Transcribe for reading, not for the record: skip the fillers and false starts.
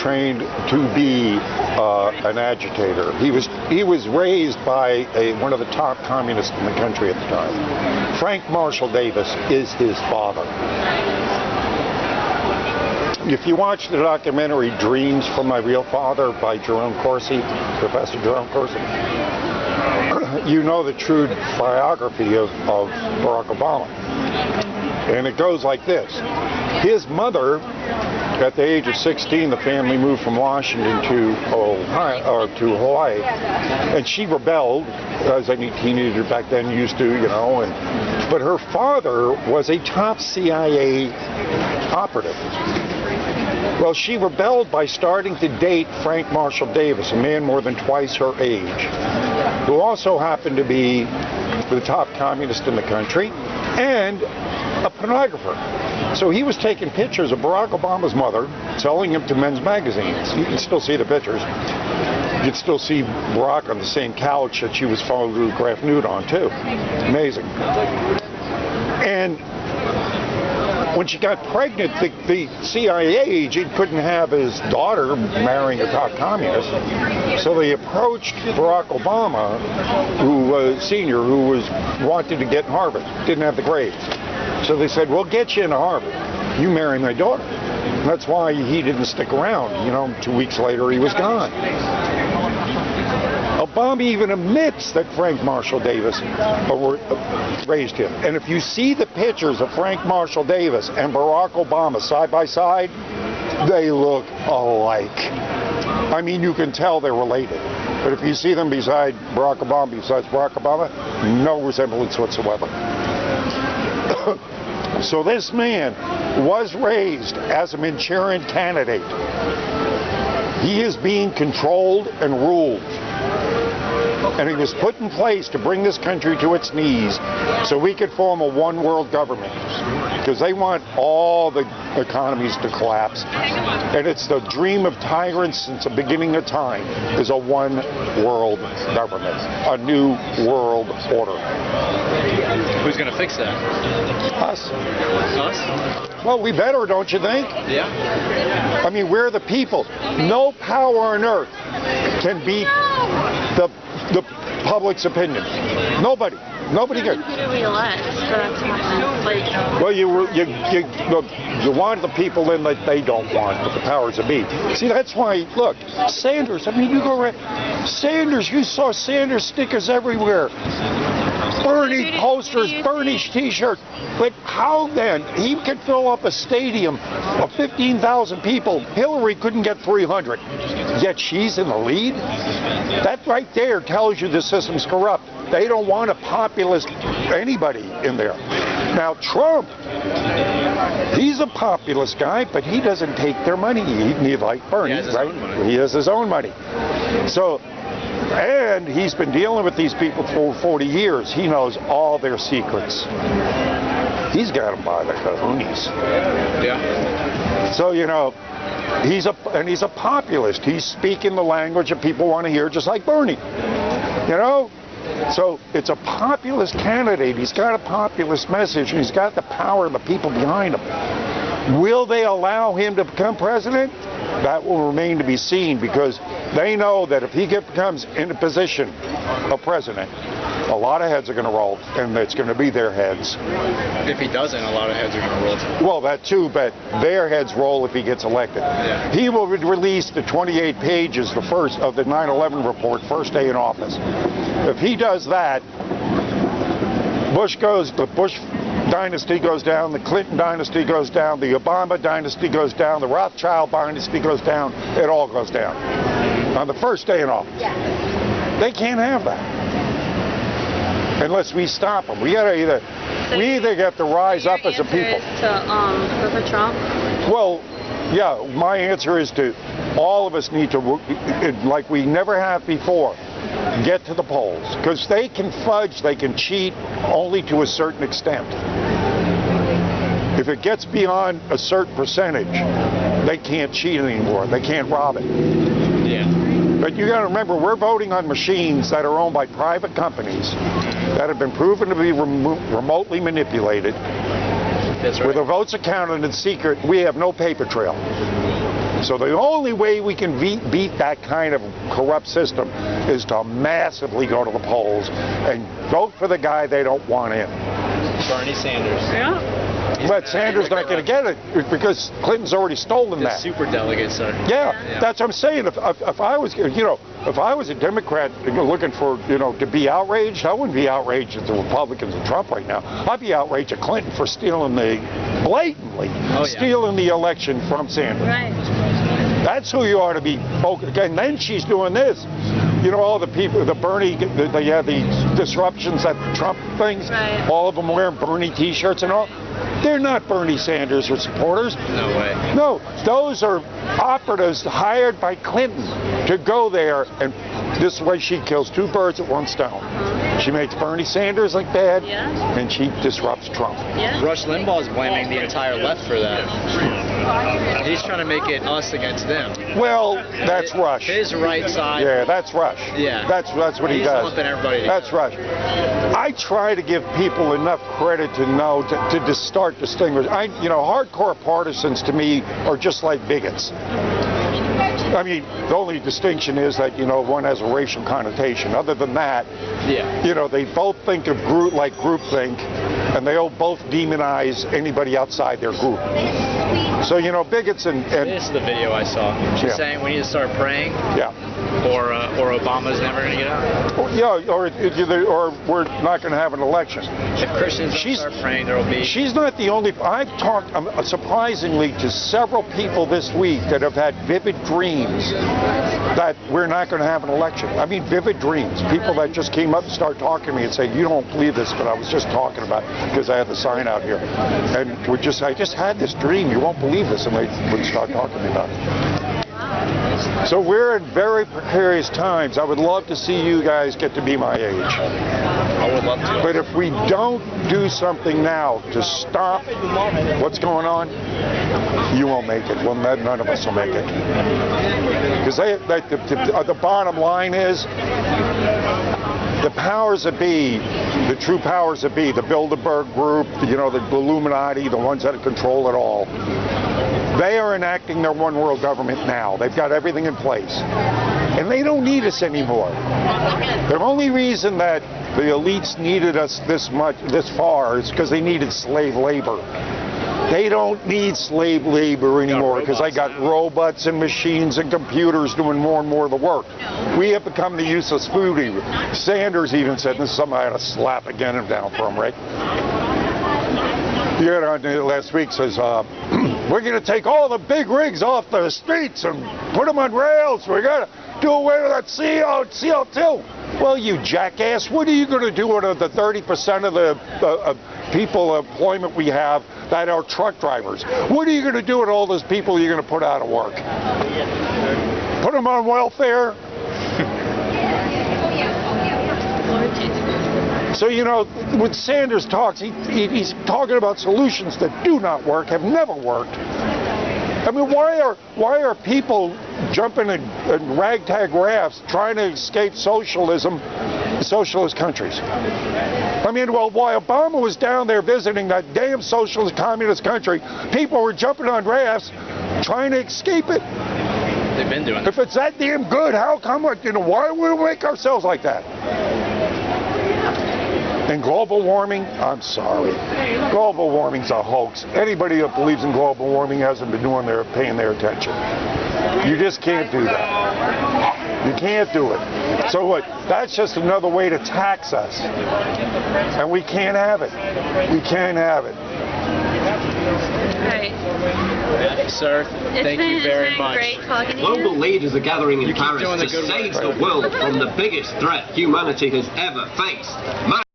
trained to be an agitator. He was raised by one of the top communists in the country at the time. Frank Marshall Davis is his father. If you watch the documentary Dreams from My Real Father by Jerome Corsi, Professor Jerome Corsi, you know the true biography of Barack Obama. And it goes like this. His mother, at the age of 16, the family moved from Washington to Hawaii, and she rebelled, as any teenager back then used to, but her father was a top CIA operative. Well, she rebelled by starting to date Frank Marshall Davis, a man more than twice her age, who also happened to be the top communist in the country and a pornographer. So he was taking pictures of Barack Obama's mother, selling them to men's magazines. You can still see the pictures. You can still see Barack on the same couch that she was photographed nude on, too. Amazing. And when she got pregnant, the CIA agent couldn't have his daughter marrying a top communist. So they approached Barack Obama, who was senior, who wanted to get in Harvard, didn't have the grades. So they said, we'll get you into Harvard. You marry my daughter. And that's why he didn't stick around. 2 weeks later, he was gone. Obama even admits that Frank Marshall Davis raised him. And if you see the pictures of Frank Marshall Davis and Barack Obama side by side, they look alike. I mean, you can tell they're related. But if you see them besides Barack Obama, no resemblance whatsoever. So this man was raised as a Manchurian candidate. He is being controlled and ruled. And he was put in place to bring this country to its knees so we could form a one-world government. Because they want all the economies to collapse. And it's the dream of tyrants since the beginning of time, is a one-world government, a new world order. Who's going to fix that? Us. Us? Well, we better, don't you think? Yeah. I mean, we're the people. No power on earth can beat the public's opinion. Nobody can. Well, you want the people in that they don't want, but the powers that be. See, that's why, look, Sanders, I mean, you go around, Sanders, you saw Sanders stickers everywhere. Bernie posters, Bernie t-shirts. But how then? He could fill up a stadium of 15,000 people. Hillary couldn't get 300. Yet she's in the lead? That right there tells you the system's corrupt. They don't want a populist anybody in there. Now, Trump, he's a populist guy, but he doesn't take their money. He like Bernie, right? He has his own money. So, and he's been dealing with these people for 40 years. He knows all their secrets. He's got them by the cojones. Yeah. So, he's a populist. He's speaking the language that people want to hear, just like Bernie. So it's a populist candidate. He's got a populist message, and he's got the power of the people behind him. Will they allow him to become president? That will remain to be seen, because they know that if he becomes in a position of president, a lot of heads are going to roll, and it's going to be their heads. If he doesn't, a lot of heads are going to roll too. Well, that too, but their heads roll if he gets elected. Yeah. He will release the 28 pages, the first of the 9/11 report, first day in office. If he does that, the Bush dynasty goes down, the Clinton dynasty goes down, the Obama dynasty goes down, the Rothschild dynasty goes down, it all goes down on the first day in office. Yeah. They can't have that unless we stop them. We either have to rise up as a people. To vote for Trump? Well, yeah, my answer is to all of us need to, like we never have before, get to the polls, because they can fudge, they can cheat only to a certain extent. If it gets beyond a certain percentage, they can't cheat anymore. They can't rob it. Yeah. But you got to remember, we're voting on machines that are owned by private companies that have been proven to be remotely manipulated. That's right. Where the votes are counted in secret, we have no paper trail. So the only way we can beat that kind of corrupt system is to massively go to the polls and vote for the guy they don't want in. Bernie Sanders. Yeah. But Sanders not going to get it because Clinton's already stolen The that. super delegates are. Yeah, that's what I'm saying. If I was, if I was a Democrat looking for, to be outraged, I wouldn't be outraged at the Republicans and Trump right now. I'd be outraged at Clinton for blatantly stealing the election from Sanders. Right. That's who you ought to be focused. And then she's doing this. All the people, the Bernie, the disruptions at the Trump things, right. All of them wearing Bernie T-shirts and all. They're not Bernie Sanders or supporters. No way. No, those are operatives hired by Clinton to go there, and this way she kills two birds with one stone. She makes Bernie Sanders look bad, and she disrupts Trump. Yeah. Rush Limbaugh is blaming the entire left for that. He's trying to make it us against them. Well, that's Rush. His right side. Yeah, that's Rush. Yeah. That's what he does. He's lumping everybody together. That's Rush. I try to give people enough credit to know to start distinguishing. Hardcore partisans to me are just like bigots. I mean, the only distinction is that, one has a racial connotation. Other than that, they both think of groupthink, and they both demonize anybody outside their group. So, bigots and This is the video I saw. She's saying we need to start praying. Yeah. Or Obama's never going to get out. Or we're not going to have an election. If Christians don't start praying, there will be. She's not the only. I've talked surprisingly to several people this week that have had vivid dreams that we're not going to have an election. I mean, vivid dreams. People that just came up and started talking to me and say, "You don't believe this, but I was just talking about it because I had the sign out here," and I just had this dream. You won't believe this, and they would start talking to me about it. So we're in very precarious times. I would love to see you guys get to be my age. I would love to. But if we don't do something now to stop what's going on, you won't make it. Well, none of us will make it. Because the bottom line is, the powers that be, the true powers that be, the Bilderberg Group, the Illuminati, the ones that control it all, they are enacting their one world government now. They've got everything in place. And they don't need us anymore. The only reason that the elites needed us this far is because they needed slave labor. They don't need slave labor anymore because they got robots and machines and computers doing more and more of the work. We have become the useless foodie. Sanders even said, and this is something I had to slap again and down for him, right? You heard on last week says, we're going to take all the big rigs off the streets and put them on rails. We're going to do away with that CO2. Well, you jackass, what are you going to do with the 30% of the people employment we have that are truck drivers? What are you going to do with all those people you're going to put out of work? Put them on welfare? So, when Sanders talks, he's talking about solutions that do not work, have never worked. I mean, why are people jumping in ragtag rafts trying to escape socialism in socialist countries? I mean, while Obama was down there visiting that damn socialist communist country, people were jumping on rafts trying to escape it. They've been doing it. If it's that damn good, how come, why would we make ourselves like that? And global warming, I'm sorry. Global warming's a hoax. Anybody that believes in global warming hasn't been paying their attention. You just can't do that. You can't do it. So what? That's just another way to tax us. And we can't have it. We can't have it. Right. Sir, thank you very much. Great talking to you. Global leaders are gathering in Paris doing the to good save work. the world from the biggest threat humanity has ever faced.